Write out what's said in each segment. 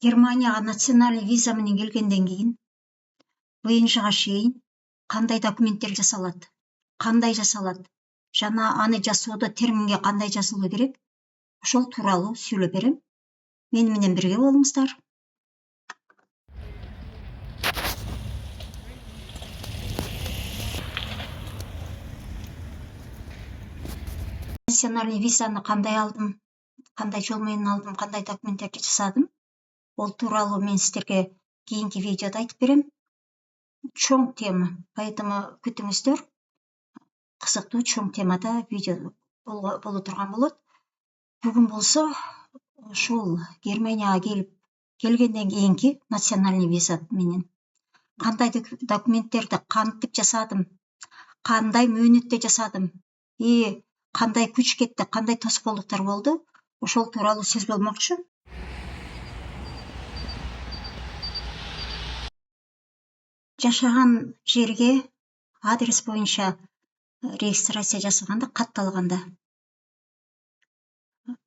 Германияға национальный виза менен келгенден кийин ВНЖга чейин кандай документтер жасалат, кандай жасалат жана аны жасоодо терминге кандай жазылуу керек, ошол тууралуу сүйлөп берем. Мени менен бирге болуңуздар. Национальный визаны кандай алдым, кандай жол менен алдым, кандай документтерди жасадым, ол тууралуу мен сиздерге кийинки видеодо айтып берем. Чоң тема, поэтому күтүңүздөр. Кызыктуу чоң темада видео боло турган болот. Бүгүн болсо ушул Германияга келгенден кийинки национальный виза менен кандай документтерди кантип жасадым, кандай мөөнөттө жасадым, кандай күч кетти, кандай тоскоолдуктар болду, ошол тууралуу сөз болмокчу. Жашаган жерге адрес боюнча регистрация жасаганда, катталганда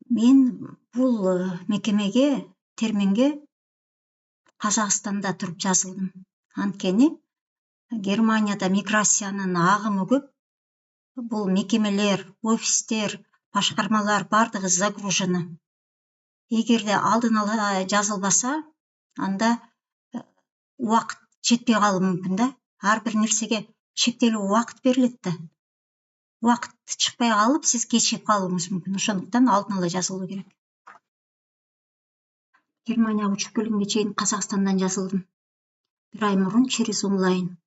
мен бул мекемеге, терминге Казакстанда туруп жазылдым. Анткени Германияда миграциянын агымы көп. Бул мекемелер, офистер, башкармалар бардыгы загружены. Эгерде алдын ала жазылбаса, анда убакыт жетпей калышы мүмкүн да. Ар бир нерсеге чектелүү убакыт берилет да. Убакыт чыкпай калып, сиз кечигип калууңуз мүмкүн. Ошондуктан алдын ала жазылуу керек. Германияга учуп келгенге чейин Казакстандан жазылдым. Бир ай мурун через онлайн.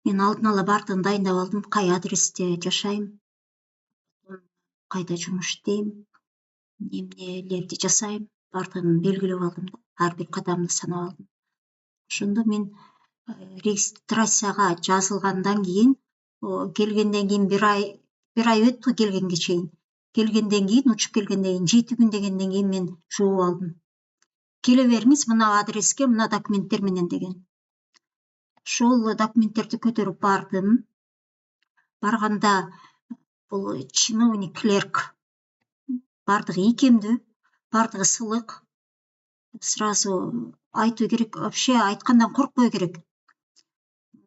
Мен алдын ала бардыгын дайындап алдым, кай адресте жашайм, кайда жумуш иштейм, эмнелерди жасайм, бардыгын белгилеп алдым да, ар бир кадамды санап алдым. Ошондо мен регистрацияга жазылгандан кийин, келгенден кийин бир ай өттү келгенге чейин. Келгенден кийин, учуп келгенден кийин 7 күн дегенден кийин мен жооп алдым. Келе бериңиз мына адреске, мына документтер менен деген. Ошол документтерди көтөрүп бардым. Барганда бул чиновник, клерк бардыгы ийкемдүү, бардыгы сылык. Сразу айтуу керек, вообще айткандан коркпой керек.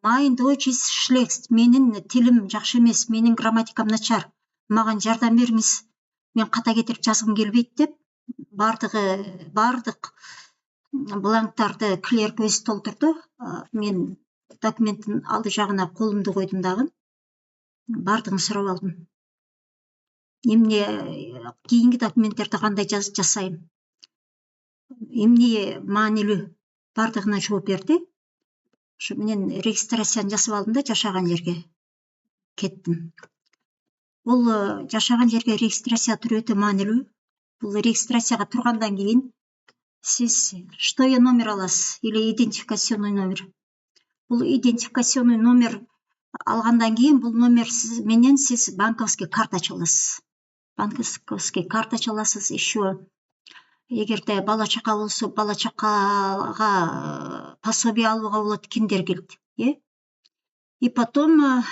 Mein Deutsch ist schlecht. Менин тилим жакшы эмес, менин грамматикам начар. Мага жардам бериңиз. Мен ката кетирип жазгым келбейт деп, бардык бланктарды клерк өзү толтурду. Мен документтин алды жагына колумду койдум дагы. Бардыгын сурап алдым. Эмне кийинки документтерди кандай жасайм? Эмне маанилүү? Бардыгына жооп берди. Ошо менен регистрацияны жасап алдым да жашаган жерге кеттим. Бул жашаган жерге регистрация туруу өтө маанилүү. Бул регистрацияга тургандан кийин сиз штое номер аласыз или идентификационный номер. Бул идентификационный номер алгандан кийин бул номер менен сиз банковский карта ача аласыз. Банковский карта ача аласыз. Еще эгерде бала чака болсо, бала чакага пособие алууга болот, кимдер келди, И потом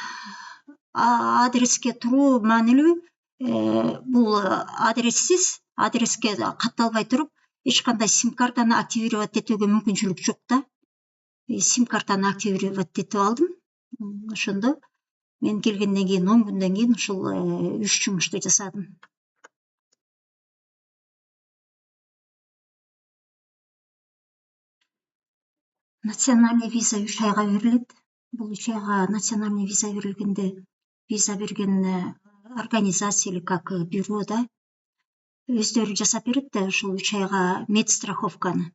адреске туруу маанилүү. Бул адреске катталбай туруп, эч кандай сим-картаны активировать этүүгө мүмкүнчүлүк жок да. Сим-картаны активировать этип алдым. Ошондо мен келгенден кийин 10 күндөн кийин ушул 3 жумушту жасадым. Национальный виза 3 айга берилет. Бул 3 айга национальный виза берилгенде, виза берген организация или как бюро да өздөрү жасап берет да, ошол 3 айга медстраховканы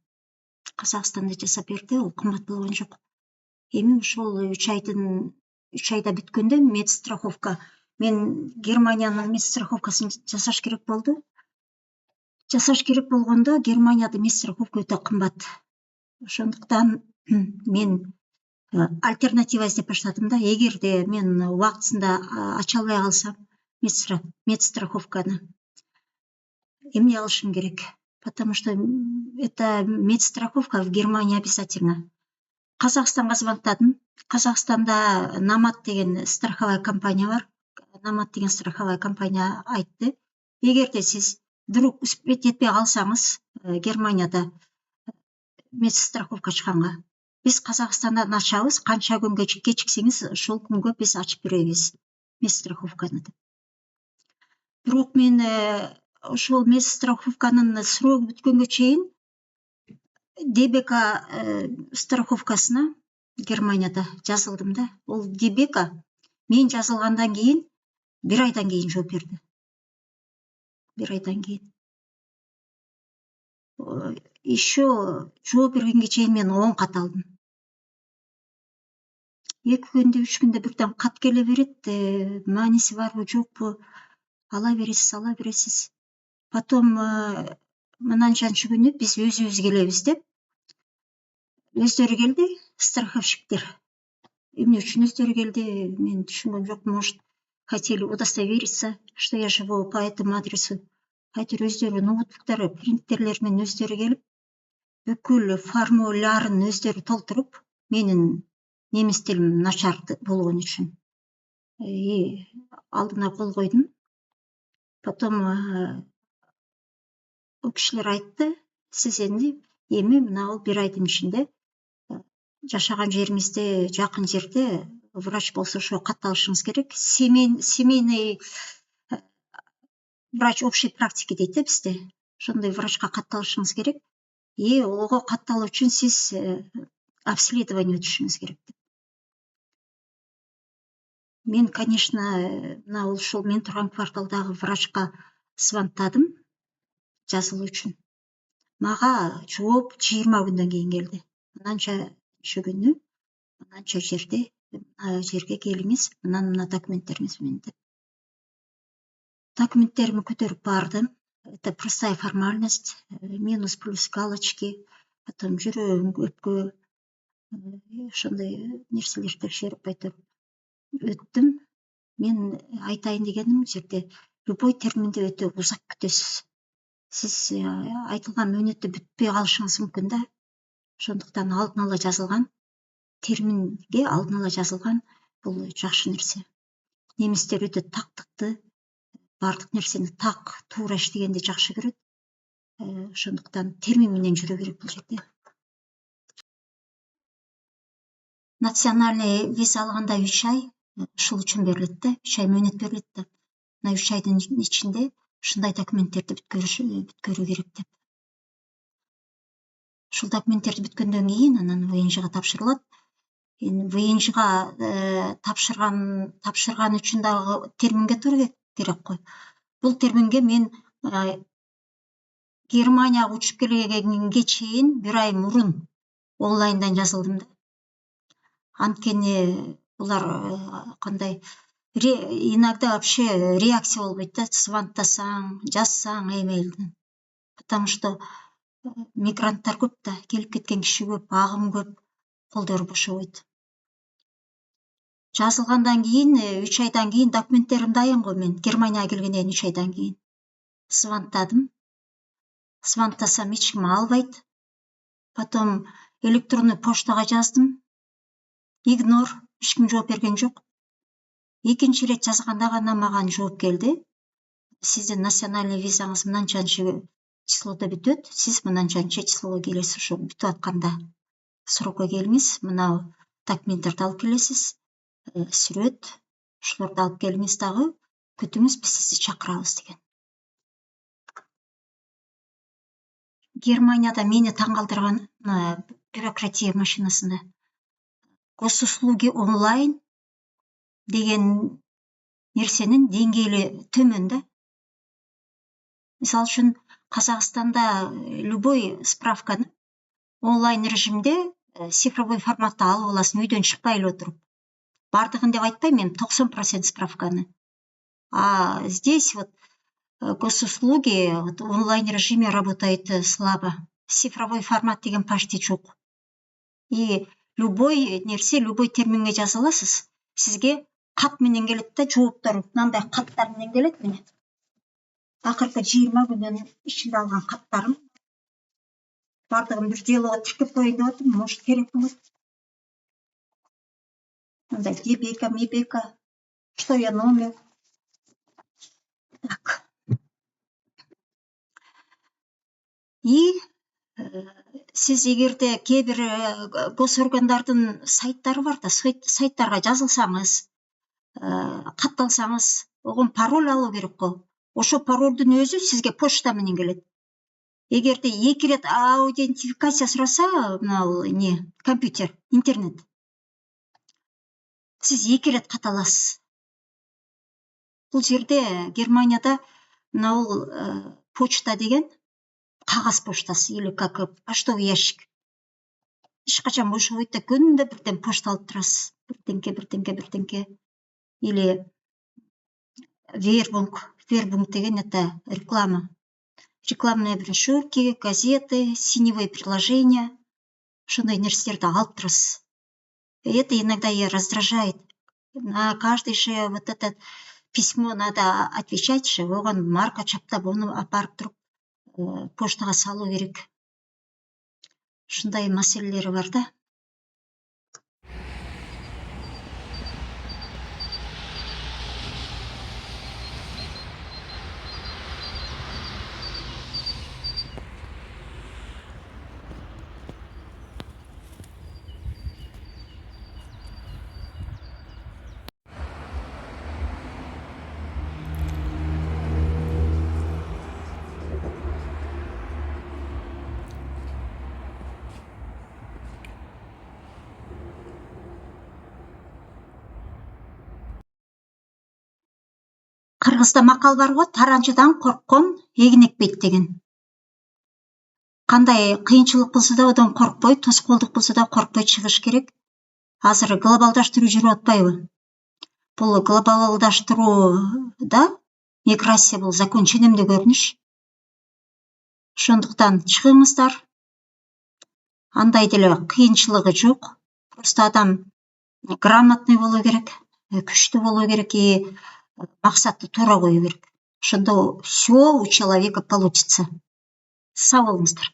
Казакстанда жасап берди, ол кымбат болгон жок. Эми ошол 3 айда бүткөндө медстраховка, мен Германиянын медстраховкасын жасаш керек болду. Жасаш керек болгондо Германияда медстраховка өтө кымбат. Ошондуктан мен альтернатива издеп баштадым да. Эгерде мен убактысында ача албай калсам медстраховканы, эмне кылышым керек? Потому что это медстраховка в Германии обязательно. Казакстанга звонтадым. Казакстанда Намат деген страховая компания бар. Намат деген страховая компания айтты. Эгерде сиз вдруг успеть этпей калсаңыз, Германияда медстраховка ачканга. Биз Казакстандан ачабыз, канча күнгө кечиксеңиз ошол күнгө биз ачып беребиз медстраховканы деп. Бирок мен ошол медстраховканын срогу бүткөнгө чейин Дебека страховкасына Германияда жазылдым да. Ол Дебека мен жазылгандан кийин 1 айдан кийин жооп берди. 1 айдан кийин. Еще жооп бергенге чейин мен 10 кат алдым. 2 күндө 3 күндө бирден кат келе берет, мааниси барбы жокпу, ала бересиз. Потом мынанчанчы күнү биз өзүбүз келебиз деп өздөрү келди, страховщиктер. Эмне үчүн өздөрү келди, мен түшүнгөм жок. Может, хотели удостовериться, что я живу по этому адресу. Айтыр өздөрү ноутбуктары, принтерлер менен өздөрү келип, бүкүл формулярын өздөрү толтуруп, менин немис тилим начар болгон үчүн алдына кол койдум. Потом о кишилер айтты, сиз эми мына 1 айдын ичинде жашаган жериңизде жакын жерде врач болсо ошо кат алышыңыз керек. Семейный врач общей практики дейт бизде. Ошондой врачка кат алышыңыз керек. Ого кат алуу үчүн сиз обследование өтүшүңүз керек деп. Мен, конечно, мына ошол мен турган кварталдагы врачка звонтадым жазылуу үчүн. Мага жооп 20 күндөн кийин келди. Мынанча күнү, мынанча жерде, мына жерге келиңиз, мына документтериңиз менен деп. Документтеримди көтөрүп бардым. Это простая формальность, минус плюс галочки, потом жүрөгүм өпкө, ошондой нерселер текшерип айтып өттүм. Мен айтайын дегеним, жерде любой терминди өтө узак күтөсүз. Сиз айтылган мөөнөттө бүтпөй калышыңыз мүмкүн да. Ошондуктан алдын ала жазылган терминге алдын ала жазылган бул жакшы нерсе. Немистер өтө тактыкты, бардык нерсени туура иштегенди жакшы көрөт. Ошондуктан термин менен жүрө керек бул жерде. Национальный виза алганда 3 ай ушул үчүн берилет да, 3 ай мөөнөт берилет да. Мына 3 айдын ичинде ушундай документтерди бүткөрүү керек деп. Ушул документтерди бүткөндөн кийин анан ВНЖга тапшырылат. ВНЖга тапшырган үчүн дагы терминге туура керек кой. Бул терминге мен Германияга учуп келгенге чейин 1 ай мурун онлайндан жазылдым да. Анткени булар кандай иногда вообще реакция болбойт да, звонтасаң, жазсаң эмейлден. Потому что мигранттар көп да, келип кеткен киши көп, агым көп, колдору бошобойт. Жазылгандан кийин 3 айдан кийин документтерим дайын го мен. Германияга келгенден 3 айдан кийин звонтадым. Звонтасам эч ким албайт. Потом электронный поштага жаздым. Игнор, эч ким жооп берген жок. Экинчи ирет жазганда гана мага жооп келди. Сиздин национальный визаңыз мынанчанчы числодо бүтөт. Сиз мынанчанчы числого келесиз. Ошо бүтүп атканда срокко келиңиз. Мына документтерди алып келесиз. Сүрөт, ошолорду алып келиңиз дагы, күтүңүз, биз сизди чакырабыз деген. Германияда мени таң калтырган бюрократия машинасында госуслуги онлайн деген нерсенин деңгээли төмөн да. Мисалы үчүн Казакстанда любой справканы онлайн режимде цифровой форматта алып аласың, үйдөн чыкпай эле отуруп. Бардыгын деп айтпайм мен, 90% справканы. А здесь вот госуслуги в онлайн режиме работает слабо. Цифровой формат деген почти жок. И любой нерсе, любой терминге жаза аласыз. Сизге кат менен келет да, жооптор мындай каттар менен келет мени. Акыркы 20 күндүн ичинде алган каттарым. Бардыгын бир делого тиркеп коеюн деп атам, может керек болот. Мындай Дебека, что я номер. Так. И сиз эгерде кээ бир госоргандардын сайттары бар да, сайттарга жазылсаңыз, катталсаңыз, огон пароль алуу керек го. Ошо паролдун өзү сизге почта менен келет. Эгерде 2 рет аутентификация сураса, мына компьютер, интернет, сиз 2 рет катталасыз. Бул жерде Германияда мына почта деген кагаз почтасы или как почтовый ящик. Эч качан бошобойт да, күндө бирден почта алып турасыз. Бирденке. Или вербунг деген это реклама. Рекламные брошюрки, газеты, синевые приложения. Ошондой нерселерди алып турасыз. Это иногда и раздражает. На каждый же вот это письмо надо отвечать же, огон марка чаптап, ону апарып туруп почтага салуу керек. Ушундай маселелери бар да. Кыргызда макал бар го, таранчыдан корккон эгин экпейт деген. Кандай кыйынчылык болсо да одан коркпой, тоскоолдук болсо да коркпой чыгыш керек. Азыр глобалдаштыруу жүрүп атпайбы? Бул глобалдаштырууда миграция бул закон ченемдүү көрүнүш. Ошондуктан чыгыңыздар. Андай деле кыйынчылыгы жок. Просто адам грамотный болуу керек, күчтүү болуу керек и максатты туура коюу керек. Ошондо всё у человека получится. Сау болуңуздар.